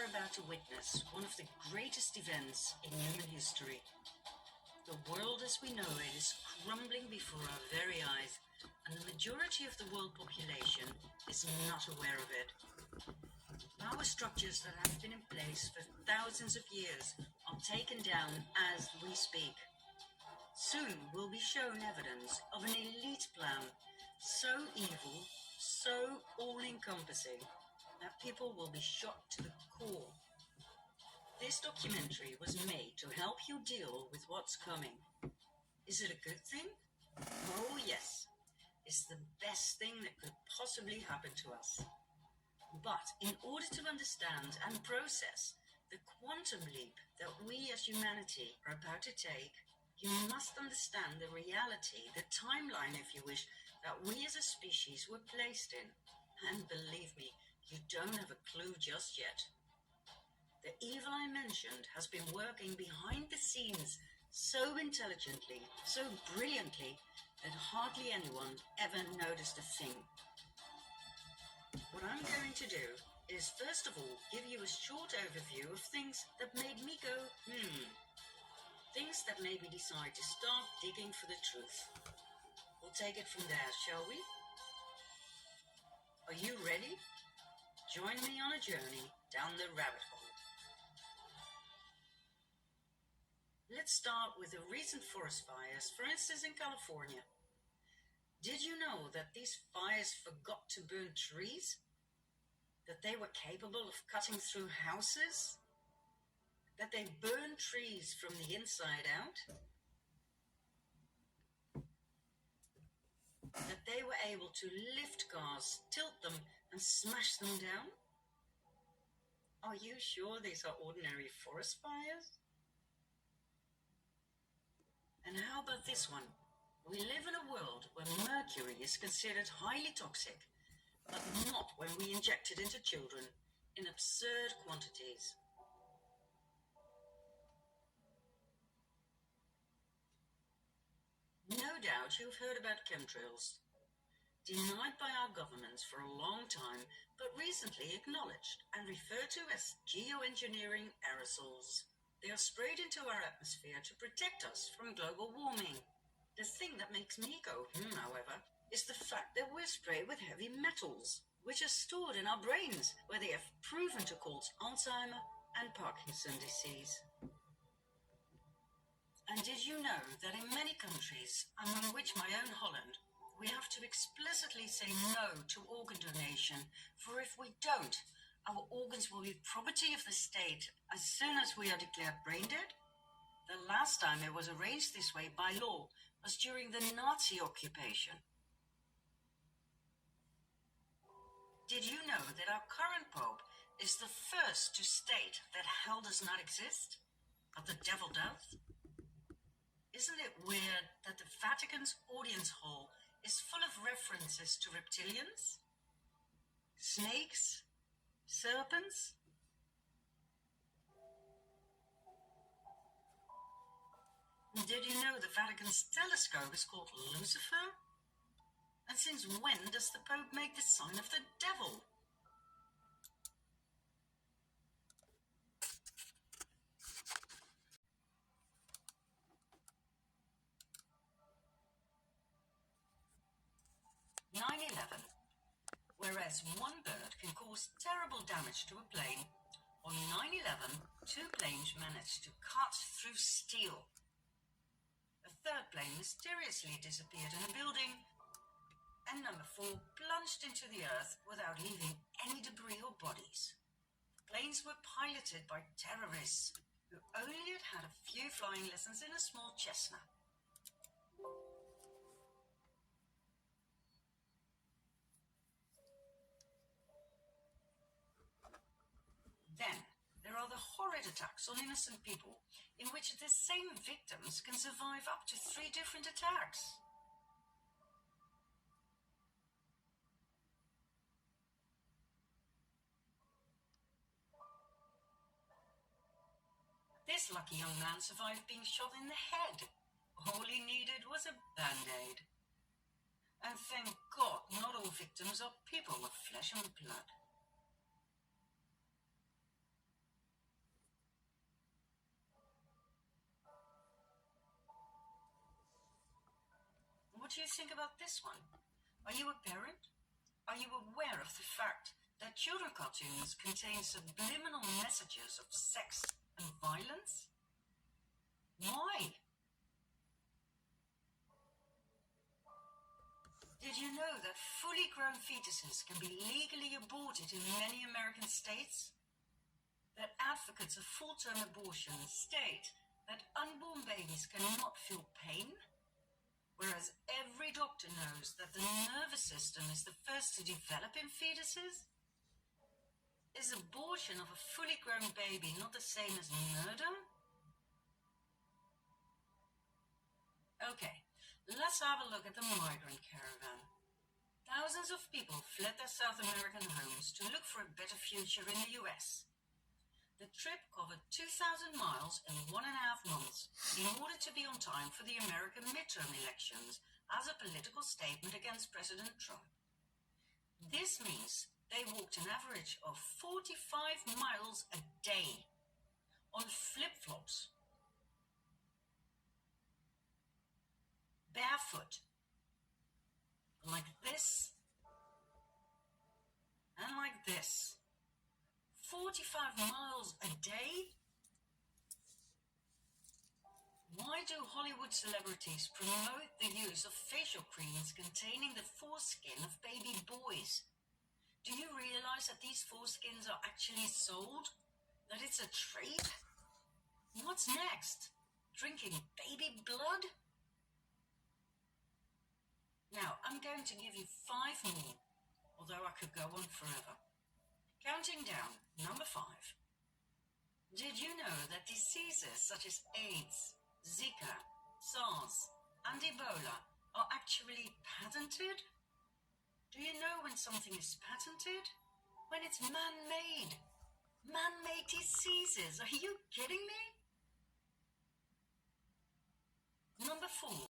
about to witness one of the greatest events in human history. The world as we know it is crumbling before our very eyes, and the majority of the world population is not aware of it. Power structures that have been in place for thousands of years are taken down as we speak. Soon we'll be shown evidence of an elite plan, so evil, so all-encompassing, that people will be shocked to the core. This documentary was made to help you deal with what's coming. Is it a good thing? Oh yes, it's the best thing that could possibly happen to us. But in order to understand and process the quantum leap that we as humanity are about to take, you must understand the reality, the timeline, if you wish, that we as a species were placed in. And believe me, you don't have a clue just yet. The evil I mentioned has been working behind the scenes so intelligently, so brilliantly, that hardly anyone ever noticed a thing. What I'm going to do is first of all give you a short overview of things that made me go, things that made me decide to start digging for the truth. We'll take it from there, shall we? Are you ready? Join me on a journey down the rabbit hole. Let's start with the recent forest fires, for instance in California. Did you know that these fires forgot to burn trees? That they were capable of cutting through houses? That they burn trees from the inside out? That they were able to lift cars, tilt them, and smash them down? Are you sure these are ordinary forest fires? And how about this one? We live in a world where mercury is considered highly toxic, but not when we inject it into children in absurd quantities. No doubt you've heard about chemtrails. Denied by our governments for a long time, but recently acknowledged and referred to as geoengineering aerosols. They are sprayed into our atmosphere to protect us from global warming. The thing that makes me go, however, is the fact that we're sprayed with heavy metals, which are stored in our brains, where they have proven to cause Alzheimer and Parkinson's disease. And did you know that in many countries, among which my own Holland, we have to explicitly say no to organ donation, for if we don't, our organs will be property of the state as soon as we are declared brain dead? The last time it was arranged this way by law was during the Nazi occupation. Did you know that our current Pope is the first to state that hell does not exist, but the devil does? Isn't it weird that the Vatican's audience hall is full of references to reptilians, snakes, serpents? Did you know the Vatican's telescope is called Lucifer? And since when does the Pope make the sign of the devil? Whereas one bird can cause terrible damage to a plane, on 9/11, 2 planes managed to cut through steel. A third plane mysteriously disappeared in a building, and number 4 plunged into the earth without leaving any debris or bodies. The planes were piloted by terrorists who only had a few flying lessons in a small Cessna. Then, there are the horrid attacks on innocent people, in which the same victims can survive up to 3 different attacks. This lucky young man survived being shot in the head. All he needed was a band-aid. And thank God, not all victims are people of flesh and blood. What do you think about this one? Are you a parent? Are you aware of the fact that children cartoons contain subliminal messages of sex and violence? Why? Did you know that fully grown fetuses can be legally aborted in many American states? That advocates of full-term abortion state that unborn babies cannot feel pain? Whereas every doctor knows that the nervous system is the first to develop in fetuses? Is abortion of a fully grown baby not the same as murder? Okay, let's have a look at the migrant caravan. Thousands of people fled their South American homes to look for a better future in the US. The trip covered 2,000 miles in 1.5 months in order to be on time for the American midterm elections as a political statement against President Trump. This means they walked an average of 45 miles a day on flip-flops, barefoot, like this and like this. 45 miles a day? Why do Hollywood celebrities promote the use of facial creams containing the foreskin of baby boys? Do you realize that these foreskins are actually sold? That it's a trade? What's next? Drinking baby blood? Now, I'm going to give you 5 more, although I could go on forever. Counting down, number 5. Did you know that diseases such as AIDS, Zika, SARS, and Ebola are actually patented? Do you know when something is patented? When it's man-made. Man-made diseases. Are you kidding me? Number 4.